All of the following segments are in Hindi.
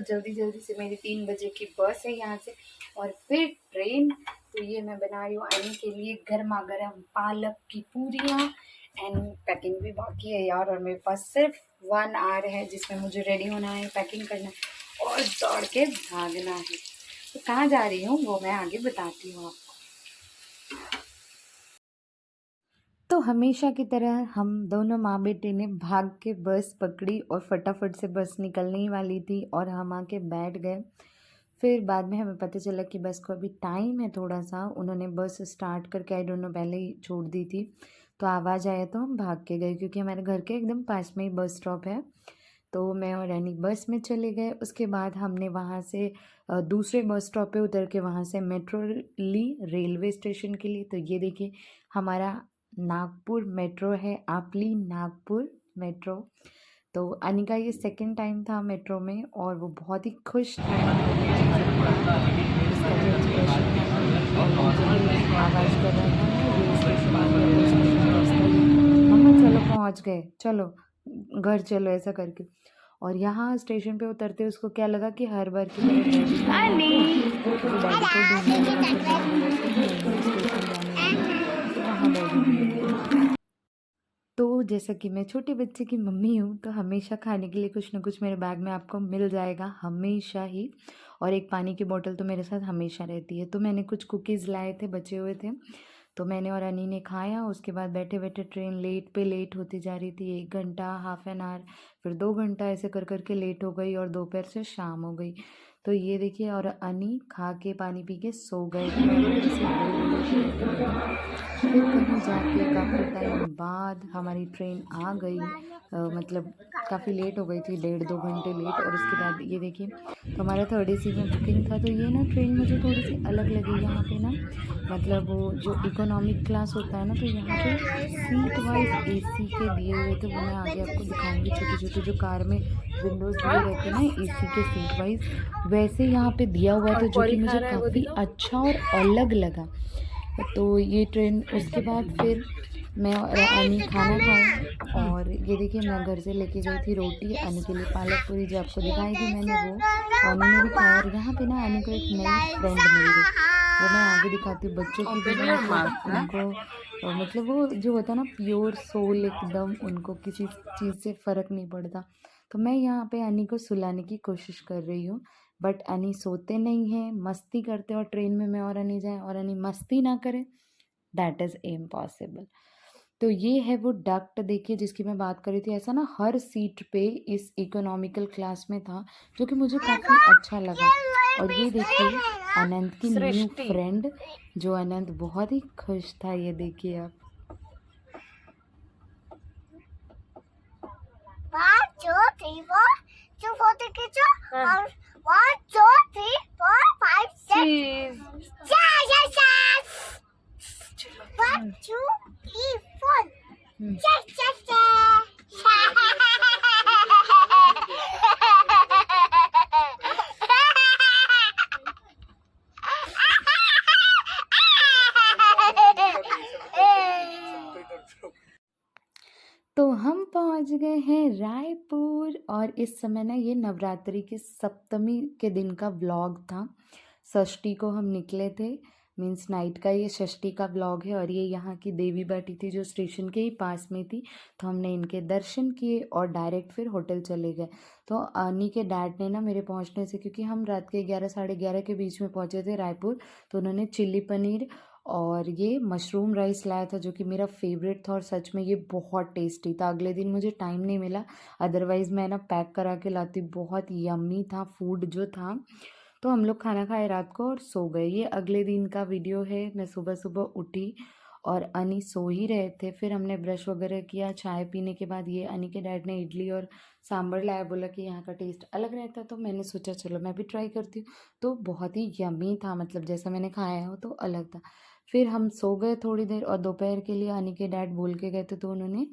जल्दी जल्दी से मेरी 3 बजे की बस है यहाँ से और फिर ट्रेन। तो ये मैं बना रही हूँ आने के लिए गर्मा गर्म पालक की पूरियाँ एंड पैकिंग भी बाकी है यार। और मेरे पास सिर्फ 1 आवर है जिसमें मुझे रेडी होना है, पैकिंग करना है और दौड़ के भागना है। तो कहाँ जा रही हूँ वो मैं आगे बताती हूँ आपको। तो हमेशा की तरह हम दोनों माँ बेटे ने भाग के बस पकड़ी और फटाफट से बस निकलने ही वाली थी और हम आके बैठ गए। फिर बाद में हमें पता चला कि बस को अभी टाइम है थोड़ा सा, उन्होंने बस स्टार्ट करके आई डोंट नो पहले ही छोड़ दी थी। तो आवाज़ आया तो हम भाग के गए क्योंकि हमारे घर के एकदम पास में ही बस स्टॉप है। तो मैं और रैनी बस में चले गए। उसके बाद हमने वहाँ से दूसरे बस स्टॉप पे उतर के वहाँ से मेट्रो ली रेलवे स्टेशन के लिए। तो ये देखिए हमारा नागपुर मेट्रो है, आपली नागपुर मेट्रो। तो अनिका ये सेकंड टाइम था मेट्रो में और वो बहुत ही खुश था। इसका जो एक्सप्रेशन था और वो जो आवाज़ कर रहा था रेल स्टेशन मम्मा चलो पहुँच गए, चलो घर चलो, ऐसा करके। और यहाँ स्टेशन पे उतरते उसको क्या लगा कि हर बार की तरह डैडी को ढूंढने लगा। तो जैसा कि मैं छोटे बच्चे की मम्मी हूँ तो हमेशा खाने के लिए कुछ ना कुछ मेरे बैग में आपको मिल जाएगा हमेशा ही। और एक पानी की बोतल तो मेरे साथ हमेशा रहती है। तो मैंने कुछ कुकीज़ लाए थे, बचे हुए थे, तो मैंने और अनी ने खाया। उसके बाद बैठे बैठे ट्रेन लेट पे लेट होती जा रही थी, 1 घंटा, हाफ एन आवर, फिर 2 घंटा, ऐसे कर करके लेट हो गई और दोपहर से शाम हो गई। तो ये देखिए और अनी खा के पानी पी के सो गए थे। फिर कहीं जाके काफ़ी टाइम बाद हमारी ट्रेन आ गई, मतलब काफ़ी लेट हो गई थी, 1.5-2 घंटे लेट। और उसके बाद ये देखिए तो हमारा 3rd AC में बुकिंग था। तो ये ना ट्रेन मुझे थोड़ी सी अलग लगी यहाँ पे ना, मतलब वो जो इकोनॉमिक क्लास होता है ना, तो यहाँ पे सीट वाइज AC के दिए हुए थे। वो मैं आगे आपको दिखाऊंगी, छोटे छोटे जो कार में विंडोज़ दिए रहते हैं ना AC के सीट वाइज, वैसे यहाँ पे दिया हुआ था, जो कि मुझे काफ़ी अच्छा और अलग लगा। तो ये ट्रेन, उसके बाद फिर मैं और अनी खाना खाए। और ये देखिए मैं घर से लेके गई थी रोटी, अनी के लिए पालक पूरी जो आपको दिखाई थी मैंने, वो अनी ने भी खाया। और यहाँ पे ना अनी को एक नई फ्रेंड मिल गई, वो मैं आगे दिखाती हूँ। बच्चों की भी उनको मतलब वो जो होता है ना प्योर सोल एकदम, उनको किसी चीज़ से फ़र्क नहीं पड़ता। तो मैं यहाँ पे अनी को सुलाने की कोशिश कर रही हूँ, बट अनी सोते नहीं हैं, मस्ती करते। और ट्रेन में मैं और अनी जाएँ और अनी मस्ती ना करे, दैट इज़ इम्पॉसिबल। तो ये है वो डक्ट देखिए जिसकी मैं बात कर रही थी। ऐसा ना हर सीट पे इस इकोनॉमिकल क्लास में था, जो कि मुझे काफ़ी अच्छा लगा। और ये देखिए अनंत की न्यू फ्रेंड, जो अनंत बहुत ही खुश था, ये देखिए आप। 1 2 3 4 2 4 3 4 और 1 2 3 4 5 6 1 2 3 4 तो हम पहुंच गए हैं रायपुर। और इस समय ना ये नवरात्रि के सप्तमी के दिन का व्लॉग था। षष्ठी को हम निकले थे, मीन्स नाइट का ये षष्ठी का व्लॉग है। और ये यहाँ की देवी बैठी थी जो स्टेशन के ही पास में थी, तो हमने इनके दर्शन किए और डायरेक्ट फिर होटल चले गए। तो अनी के डैड ने ना मेरे पहुँचने से, क्योंकि हम रात के 11 साढ़े 11 के बीच में पहुँचे थे रायपुर, तो उन्होंने चिल्ली पनीर और ये मशरूम राइस लाया था जो कि मेरा फेवरेट था। और सच में ये बहुत टेस्टी था। अगले दिन मुझे टाइम नहीं मिला, अदरवाइज़ मैं ना पैक करा के लाती। बहुत यम्मी था फूड जो था। तो हम लोग खाना खाए रात को और सो गए। ये अगले दिन का वीडियो है। मैं सुबह सुबह उठी और अनी सो ही रहे थे। फिर हमने ब्रश वगैरह किया, चाय पीने के बाद ये अनी के डैड ने इडली और सांभर लाया, बोला कि यहाँ का टेस्ट अलग रहता है। तो मैंने सोचा चलो मैं भी ट्राई करती हूँ। तो बहुत ही यम्मी था, मतलब जैसा मैंने खाया हो तो अलग था। फिर हम सो गए थोड़ी देर और दोपहर के लिए अनी के डैड बोल के गए थे, तो उन्होंने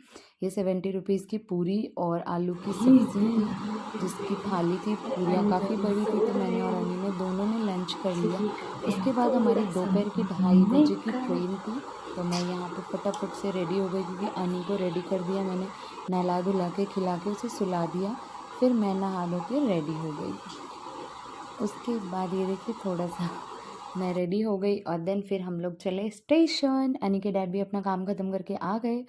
ये 70 रुपीज़ की पूरी और आलू की सब्ज़ी थी, जिसकी थाली थी। पूरियाँ काफ़ी बड़ी थी, तो मैंने और अनी ने दोनों ने लंच कर लिया। उसके बाद हमारी दोपहर की 2:30 बजे की ट्रेन थी। तो मैं यहाँ पे फटाफट से रेडी हो गई, क्योंकि अनी को रेडी कर दिया मैंने, नहला धुला के खिला के उसे सुला दिया। फिर मैं नहा धो के रेडी हो गई। उसके बाद ये देखिए थोड़ा सा मैं रेडी हो गई और देन फिर हम लोग चले स्टेशन। एनी के डैड भी अपना काम ख़त्म करके आ गए,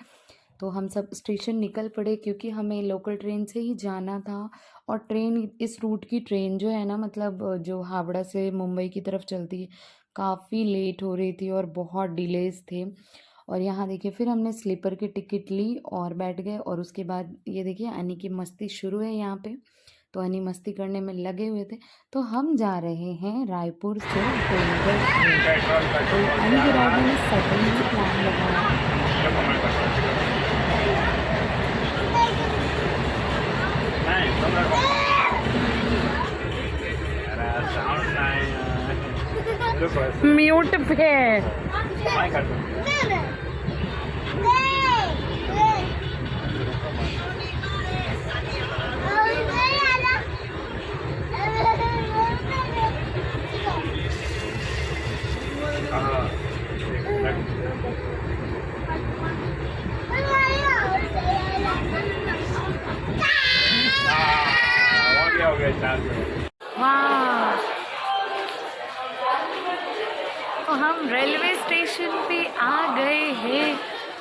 तो हम सब स्टेशन निकल पड़े क्योंकि हमें लोकल ट्रेन से ही जाना था। और ट्रेन, इस रूट की ट्रेन जो है ना, मतलब जो हावड़ा से मुंबई की तरफ चलती है, काफ़ी लेट हो रही थी और बहुत डिलेज थे। और यहाँ देखिए फिर हमने स्लीपर की टिकट ली और बैठ गए। और उसके बाद ये देखिए अनी की मस्ती शुरू है यहाँ पे, तो अनी मस्ती करने में लगे हुए थे। तो हम जा रहे हैं रायपुर से डोंगरगढ़। तो अनी के डैड ने सडनली प्लान लगाया। म्यूट पे हाँ, तो हम रेलवे स्टेशन पे आ गए हैं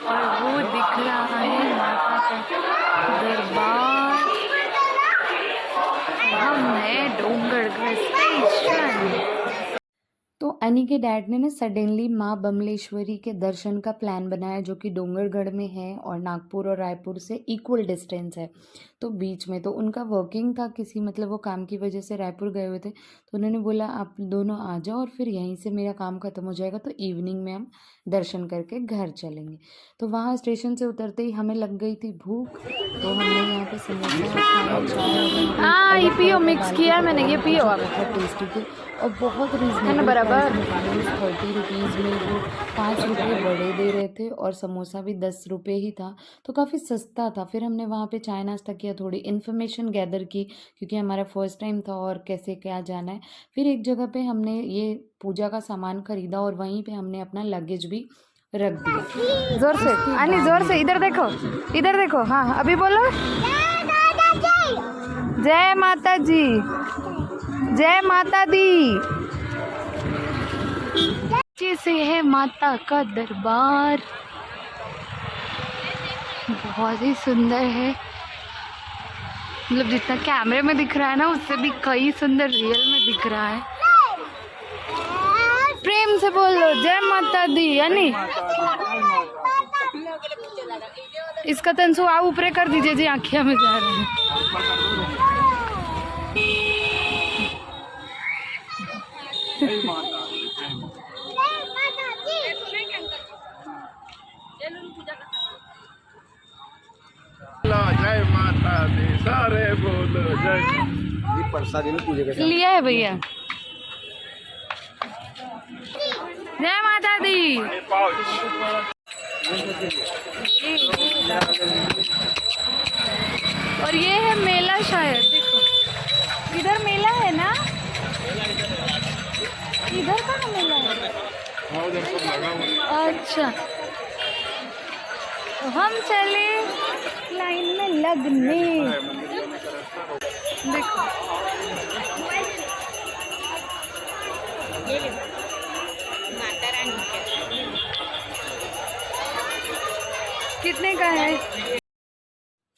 और वो दिख रहा है माता का दरबार। हम हैं डोंगरगढ़ स्टेशन। तो अनी के डैड ने ना सडनली माँ बमलेश्वरी के दर्शन का प्लान बनाया, जो कि डोंगरगढ़ में है और नागपुर और रायपुर से इक्वल डिस्टेंस है, तो बीच में। तो उनका वर्किंग था किसी, मतलब वो काम की वजह से रायपुर गए हुए थे, तो उन्होंने बोला आप दोनों आ जाओ और फिर यहीं से मेरा काम ख़त्म हो जाएगा, तो इवनिंग में हम दर्शन करके घर चलेंगे। तो वहाँ स्टेशन से उतरते ही हमें लग गई थी भूख, तो हमने यहाँ पे समोसा खाया, चाय। हाँ ये पियो, मिक्स किया मैंने, ये पियो आप। बहुत टेस्टी थे और बहुत रीजनेबल बराबर 30 रुपीज़ में वो 5 रुपये बड़े दे रहे थे और समोसा भी 10 रुपये ही था, तो काफ़ी सस्ता था। फिर हमने वहाँ पे चाय नाश्ता किया, थोड़ी इन्फॉर्मेशन गैदर की क्योंकि हमारा फर्स्ट टाइम था और कैसे क्या जाना है। फिर एक जगह पे हमने ये पूजा का सामान खरीदा और वहीं पे हमने अपना लगेज भी रख दिया। जोर से आनी, जोर से, इधर देखो, इधर देखो। हाँ अभी बोलो, जय माता जी, जय माता दी। जैसे है माता का दरबार, बहुत ही सुंदर है, मतलब जितना कैमरे में दिख रहा है ना उससे भी कई सुंदर रियल में दिख रहा है। प्रेम से बोल लो जय माता दी। यानी इसका तंसु आप ऊपरे कर दीजिए जी, आँखें में जा रहे हैं। जय माता दी, सारे बोलो जय। ये प्रसाद पूजा का लिया है भैया। जय माता दी। और ये है मेला, शायद देखो इधर मेला है ना, इधर का मेला है। अच्छा, तो हम चले लाइन में लगने। देखो कितने का है।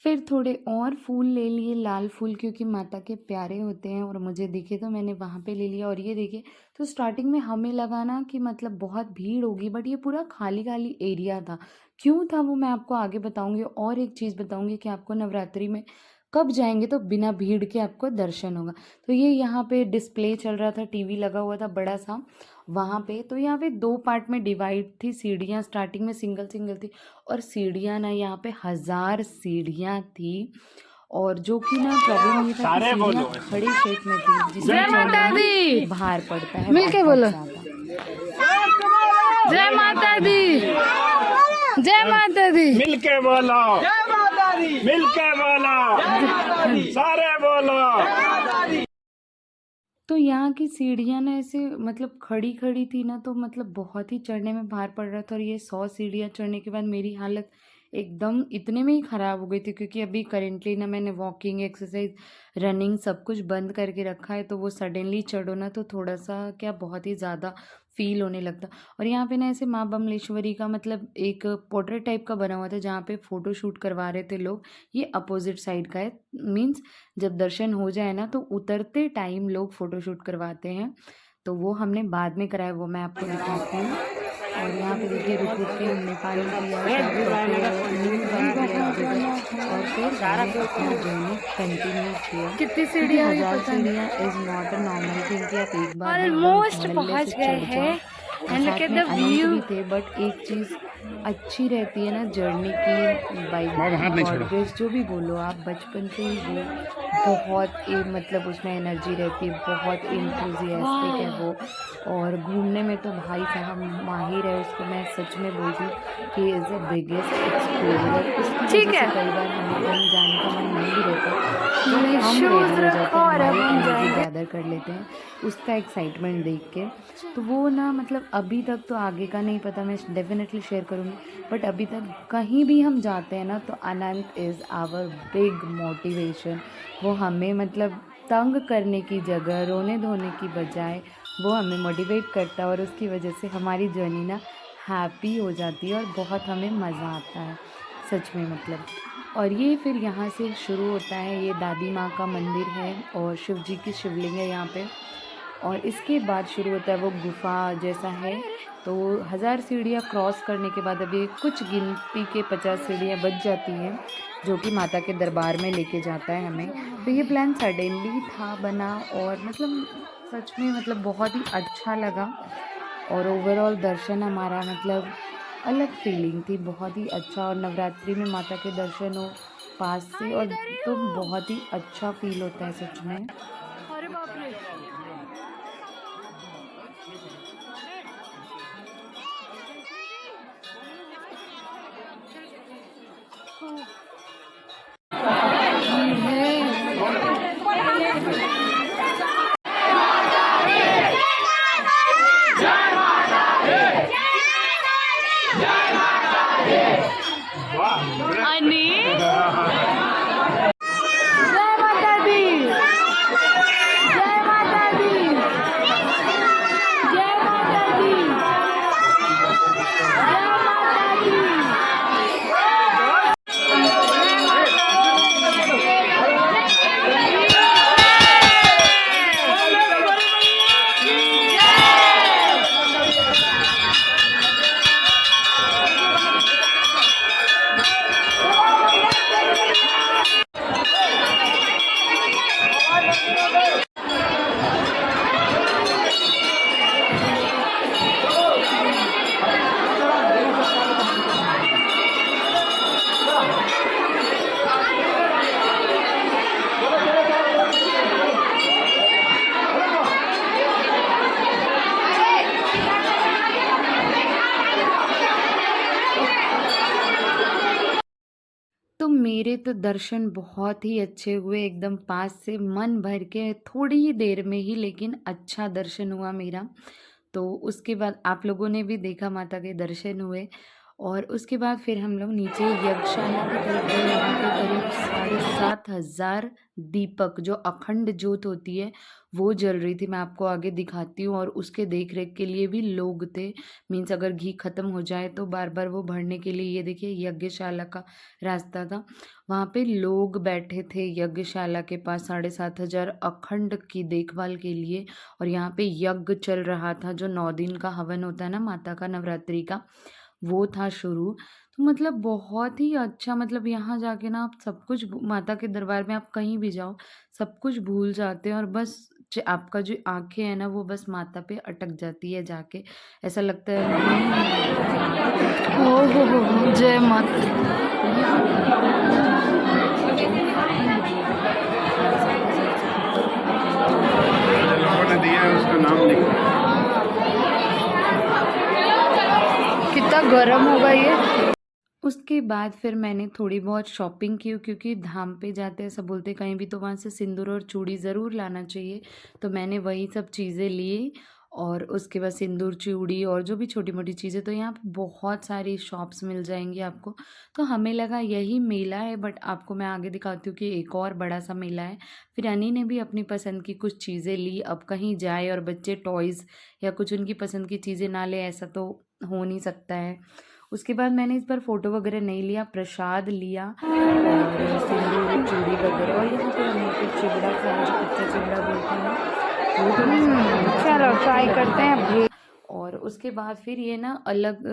फिर थोड़े और फूल ले लिए, लाल फूल, क्योंकि माता के प्यारे होते हैं और मुझे दिखे तो मैंने वहाँ पे ले लिया। और ये देखिए, तो स्टार्टिंग में हमें लगा ना कि मतलब बहुत भीड़ होगी, बट ये पूरा खाली खाली एरिया था। क्यों था वो मैं आपको आगे बताऊँगी। और एक चीज़ बताऊँगी कि आपको नवरात्रि में कब जाएंगे तो बिना भीड़ के आपको दर्शन होगा। तो ये यहाँ पे डिस्प्ले चल रहा था, टीवी लगा हुआ था बड़ा सा वहाँ पे। तो यहाँ पे 2 पार्ट में डिवाइड थी सीढ़ियाँ, स्टार्टिंग में सिंगल सिंगल थी और सीढ़ियाँ ना यहाँ पे 1000 सीढ़ियाँ थी। और जो कि ना प्रॉब्लम ये था कि सीढ़ियाँ खड़े शेप में थी, जिसमें चढ़ने में भार पड़ता है। मिलके बोलो जय माता दी, जय माता दी, मिलके बोलो जय माता दी, मिलके बोलो सारे बोलो। तो यहाँ की सीढ़ियाँ ना ऐसे मतलब खड़ी खड़ी थी ना, तो मतलब बहुत ही चढ़ने में भार पड़ रहा था। और ये 100 सीढ़ियाँ चढ़ने के बाद मेरी हालत एकदम इतने में ही ख़राब हो गई थी, क्योंकि अभी करेंटली ना मैंने वॉकिंग, एक्सरसाइज, रनिंग सब कुछ बंद करके रखा है, तो वो सडनली चढ़ो ना तो थोड़ा-सा क्या बहुत ही ज़्यादा फ़ील होने लगता। और यहाँ पे ना ऐसे माँ बमलेश्वरी का मतलब एक पोर्ट्रेट टाइप का बना हुआ था जहाँ पे फ़ोटो शूट करवा रहे थे लोग। ये अपोज़िट साइड का है, मीन्स जब दर्शन हो जाए ना तो उतरते टाइम लोग फ़ोटो शूट करवाते हैं। तो वो हमने बाद में कराया, वो मैं आपको दिखाती हूँ। और यहाँ पे देखिए रुक-रुक के हमने पानी पिया, शाम को फिर नींद बन गया एक जगह और फिर हमने अपना जर्नी कंटिन्यू किया। कितनी क्योंकि सीढ़ियाँ हुई 1000 पता नहीं। सीढ़ियाँ is not a normal thing कि आप एक बार में एकदम ऑलमोस्ट धड़ल्ले पहुंच से गए चढ़ हैं जाओ। और एंड लुक साथ एट में द अनंत व्यू। भी थे, बट एक चीज़ अच्छी रहती है ना जर्नी की, बाई बाबा हाथ नहीं गॉड छोड़ो। ग्रेस जो भी बोलो आप, बचपन से ही वो बहुत मतलब उसमें एनर्जी रहती है, बहुत एंथुसियास्टिक है वो। और घूमने में तो भाई साहब माहिर है, उसको मैं सच में बोलती हूँ कि इज़ द बिगेस्ट एक्सप्लोरर। उसकी ठीक वजह से है, कई बार हमें कहीं जाने का मन नहीं भी रहता, तो ये हम शूज रेडी हो जाते रखो हैं, और अब हमारी हम एनर्जी जाएंगे। गैदर कर लेते हैं उसका एक्साइटमेंट देख के। तो वो ना मतलब अभी तक तो आगे का नहीं पता, मैं डेफिनेटली शेयर करूँगी, बट अभी तक कहीं भी हम जाते हैं ना तो अनंत इज़ आवर बिग मोटिवेशन। वो हमें मतलब तंग करने की जगह, रोने धोने की बजाय वो हमें मोटिवेट करता है, और उसकी वजह से हमारी जर्नी ना हैप्पी हो जाती है और बहुत हमें मज़ा आता है सच में मतलब। और ये फिर यहाँ से शुरू होता है, ये दादी माँ का मंदिर है और शिव जी की शिवलिंग है यहाँ पे। और इसके बाद शुरू होता है वो गुफा जैसा है। तो 1000 सीढ़ियाँ क्रॉस करने के बाद अभी कुछ गिनती के 50 सीढ़ियाँ बच जाती हैं, जो कि माता के दरबार में लेके जाता है हमें। तो ये प्लान सडनली था बना, और मतलब सच में मतलब बहुत ही अच्छा लगा। और ओवरऑल दर्शन हमारा मतलब अलग फीलिंग थी, बहुत ही अच्छा। और नवरात्रि में माता के दर्शन हो पास से और तो बहुत ही अच्छा फील होता है सच में। अरे बाप रे। अनिल, जय माता दी, जय माता दी, जय माता दी, जय माता दी। तो मेरे तो दर्शन बहुत ही अच्छे हुए, एकदम पास से मन भर के, थोड़ी ही देर में ही लेकिन अच्छा दर्शन हुआ मेरा। तो उसके बाद आप लोगों ने भी देखा माता के दर्शन हुए, और उसके बाद फिर हम लोग नीचे यज्ञशाला की तरफ गए। वहाँ पे करीब 7,500 दीपक, जो अखंड ज्योत होती है, वो जल रही थी। मैं आपको आगे दिखाती हूँ। और उसके देख रेख के लिए भी लोग थे, मीन्स अगर घी खत्म हो जाए तो बार बार वो भरने के लिए, ये देखिए यज्ञशाला का रास्ता था, वहाँ पे लोग बैठे थे यज्ञशाला के पास 7,500 अखंड की देखभाल के लिए। और यहाँ पे यज्ञ चल रहा था, जो 9 दिन का हवन होता है ना माता का नवरात्रि का, वो था शुरू। तो मतलब बहुत ही अच्छा, मतलब यहाँ जाके ना आप सब कुछ माता के दरबार में आप कहीं भी जाओ, सब कुछ भूल जाते हैं, और बस आपका जो आंखें है ना वो बस माता पे अटक जाती है जाके। ऐसा लगता है ओ हो, जय माता। तो ये लोगों ने दिया है उसका नाम लिखो। कितना गर्म होगा ये। उसके बाद फिर मैंने थोड़ी बहुत शॉपिंग की, क्योंकि धाम पे जाते हैं सब बोलते हैं कहीं भी तो वहाँ से सिंदूर और चूड़ी ज़रूर लाना चाहिए, तो मैंने वही सब चीज़ें ली। और उसके बाद सिंदूर चूड़ी और जो भी छोटी मोटी चीज़ें, तो यहाँ पे बहुत सारी शॉप्स मिल जाएंगी आपको। तो हमें लगा यही मेला है, बट आपको मैं आगे दिखाती हूँ कि एक और बड़ा सा मेला है। फिर अनी ने भी अपनी पसंद की कुछ चीज़ें ली। अब कहीं जाए और बच्चे टॉयज़ या कुछ उनकी पसंद की चीज़ें ना ले, ऐसा तो हो नहीं सकता है। उसके बाद मैंने इस बार फ़ोटो वगैरह नहीं लिया, प्रसाद लिया और सिंदूर चूड़ी वगैरह। और यहाँ पे हमने कुछ चिवड़ा खाया, जो कच्चा चिवड़ा बोलते हैं, वो तो चलो ट्राई करते हैं अब। और उसके बाद फिर ये ना अलग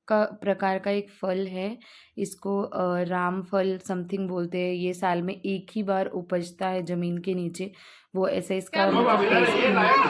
का प्रकार का एक फल है, इसको राम फल समथिंग बोलते हैं। ये साल में एक ही बार उपजता है ज़मीन के नीचे। वो ऐसे इसका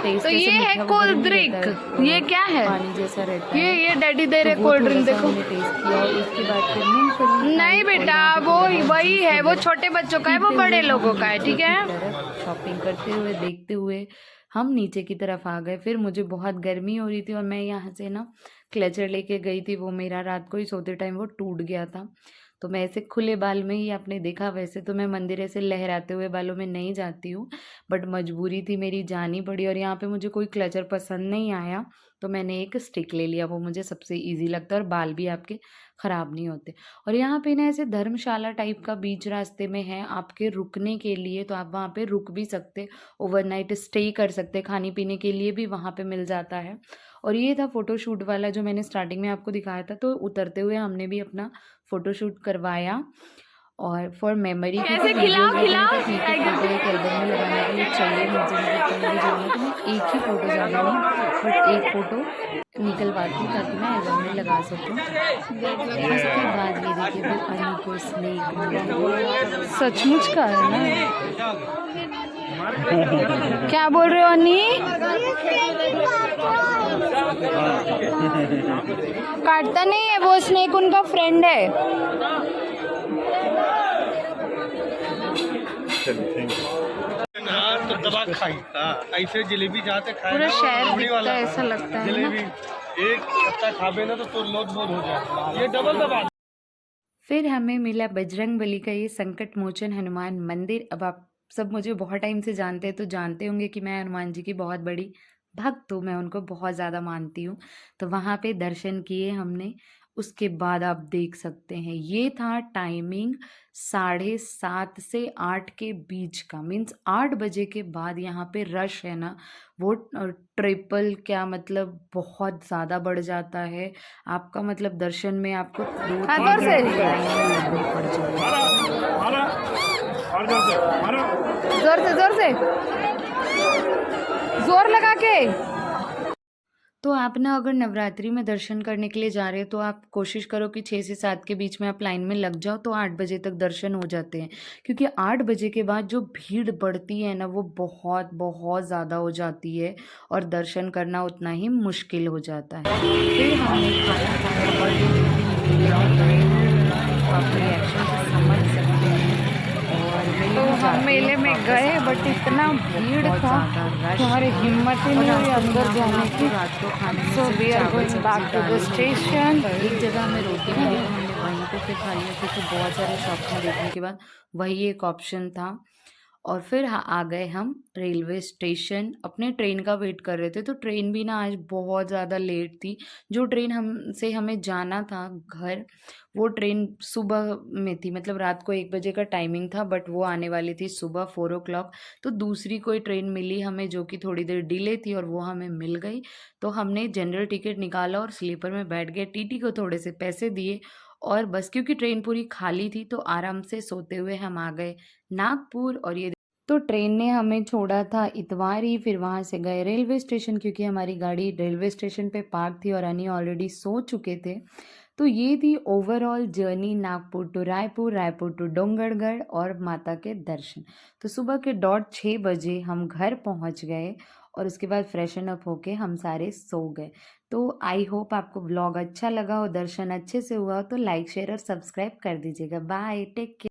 टेस्ट तो ये है कोल्ड ड्रिंक, ये क्या है? पानी जैसा रहता है। ये डैडी दे रहे तो वो कोल्ड ड्रिंक, थोड़ा सा देखो। हमने टेस्ट किया और उसके बाद फिर मूंगफली नहीं खाई। और बेटा, यहाँ पे वो बहुत वही है, वो सुंदर छोटे बच्चों का है, वो पीते बड़े हुए लोगों हम का है, नीचे ठीक की है। तरफ शॉपिंग करते हुए देखते हुए हम नीचे की तरफ आ गए। फिर मुझे बहुत गर्मी हो रही थी और मैं यहाँ से ना क्लचर लेके गई थी, वो मेरा रात को ही सोते टाइम वो टूट गया था। तो मैं ऐसे खुले बाल में ही, आपने देखा, वैसे तो मैं मंदिर ऐसे लहराते हुए बालों में नहीं जाती हूँ, बट मजबूरी थी मेरी, जानी पड़ी। और यहाँ पे मुझे कोई क्लचर पसंद नहीं आया, तो मैंने एक स्टिक ले लिया। वो मुझे सबसे ईजी लगता है और बाल भी आपके ख़राब नहीं होते। और यहाँ पे ना ऐसे धर्मशाला टाइप का बीच रास्ते में है आपके रुकने के लिए, तो आप वहाँ पे रुक भी सकते, ओवरनाइट स्टे कर सकते, खाने पीने के लिए भी वहाँ पे मिल जाता है। और ये था फ़ोटोशूट वाला जो मैंने स्टार्टिंग में आपको दिखाया था। तो उतरते हुए हमने भी अपना फ़ोटोशूट करवाया और फॉर मेमोरी कैसे खिलाओ फ़ोटो एक एल्बम में लगाने के लिए चाहिए मुझे, मतलब कहीं भी जाना तो मैं एक ही फ़ोटो, ज़्यादा नहीं, बट एक फ़ोटो निकलवाती हूँ ताकि मैं एल्बम में लगा सकूँ। उसके बाद ये देखिए वो अनी को स्नेक मिला। सचमुच का है ना? क्या बोल रहे हो अनी? काटता नहीं है वो, स्नेक उनका फ्रेंड है। तो दबा खाई ऐसे जलेबी जाते खाए पूरा ना, शहर रबड़ी दिखता वाला है, ऐसा लगता है ना। जलेबी एक पत्ता खाबे ना तो लोट बोध हो जाए, ये डबल दबा। फिर हमें मिला बजरंग बली का ये संकट मोचन हनुमान मंदिर। अब आप सब मुझे बहुत टाइम से जानते हैं, तो जानते होंगे कि मैं हनुमान जी की बहुत बड़ी भक्त हूँ, मैं उनको बहुत ज़्यादा मानती हूँ। तो वहाँ पे दर्शन किए हमने। उसके बाद आप देख सकते हैं ये था टाइमिंग 7:30 से 8 के बीच का, मीन्स 8 बजे के बाद यहाँ पे रश है ना, वो ट्रिपल क्या मतलब बहुत ज़्यादा बढ़ जाता है आपका, मतलब दर्शन में आपको 2-3 जोर से। घंटे लाइन में लगनी पड़ जाएगी। जोर से जोर से, जोर लगा के। तो आप ना अगर नवरात्रि में दर्शन करने के लिए जा रहे हो तो आप कोशिश करो कि 6 से 7 के बीच में आप लाइन में लग जाओ, तो 8 बजे तक दर्शन हो जाते हैं। क्योंकि 8 बजे के बाद जो भीड़ बढ़ती है ना, वो बहुत बहुत ज़्यादा हो जाती है और दर्शन करना उतना ही मुश्किल हो जाता है। फिर हमने खाना खाया और ये मेले में गए हैं, आप रिएक्शन से समझ सकते हैं। और तो हम मेले में गए, बट इतना भीड़ था कि हमारी हिम्मत ही नहीं हुई अंदर जाने की। रात को खाने में So सिर्फ we are चावल going सब्जी back to dal the he station. होती है। एक जगह हमें रोटी मिली तो हमने वहीं पे फिर खा लिया, क्योंकि बहुत सारे शॉप में देखने के बाद वही एक ऑप्शन था। और फिर आ गए हम रेलवे स्टेशन, अपने ट्रेन का वेट कर रहे थे। तो ट्रेन भी ना आज बहुत ज़्यादा लेट थी। जो ट्रेन हमें जाना था घर, वो ट्रेन सुबह में थी, मतलब रात को 1 बजे का टाइमिंग था, बट वो आने वाली थी सुबह 4 o'clock। तो दूसरी कोई ट्रेन मिली हमें जो कि थोड़ी देर डिले थी और वो हमें मिल गई। तो हमने जनरल टिकट निकाला और स्लीपर में बैठ गए, टीटी को थोड़े से पैसे दिए और बस, क्योंकि ट्रेन पूरी खाली थी तो आराम से सोते हुए हम आ गए नागपुर। और ये तो ट्रेन ने हमें छोड़ा था इतवारी, फिर वहाँ से गए रेलवे स्टेशन, क्योंकि हमारी गाड़ी रेलवे स्टेशन पे पार्क थी और अनी ऑलरेडी सो चुके थे। तो ये थी overall journey Nagpur to Raipur, Raipur to Dongargarh और माता के दर्शन। तो सुबह के 6 बजे हम घर पहुँच गए और उसके बाद फ्रेशन अप होके हम सारे सो गए। तो आई होप आपको व्लॉग अच्छा लगा हो, दर्शन अच्छे से हुआ हो, तो लाइक शेयर और सब्सक्राइब कर दीजिएगा। Bye, take care.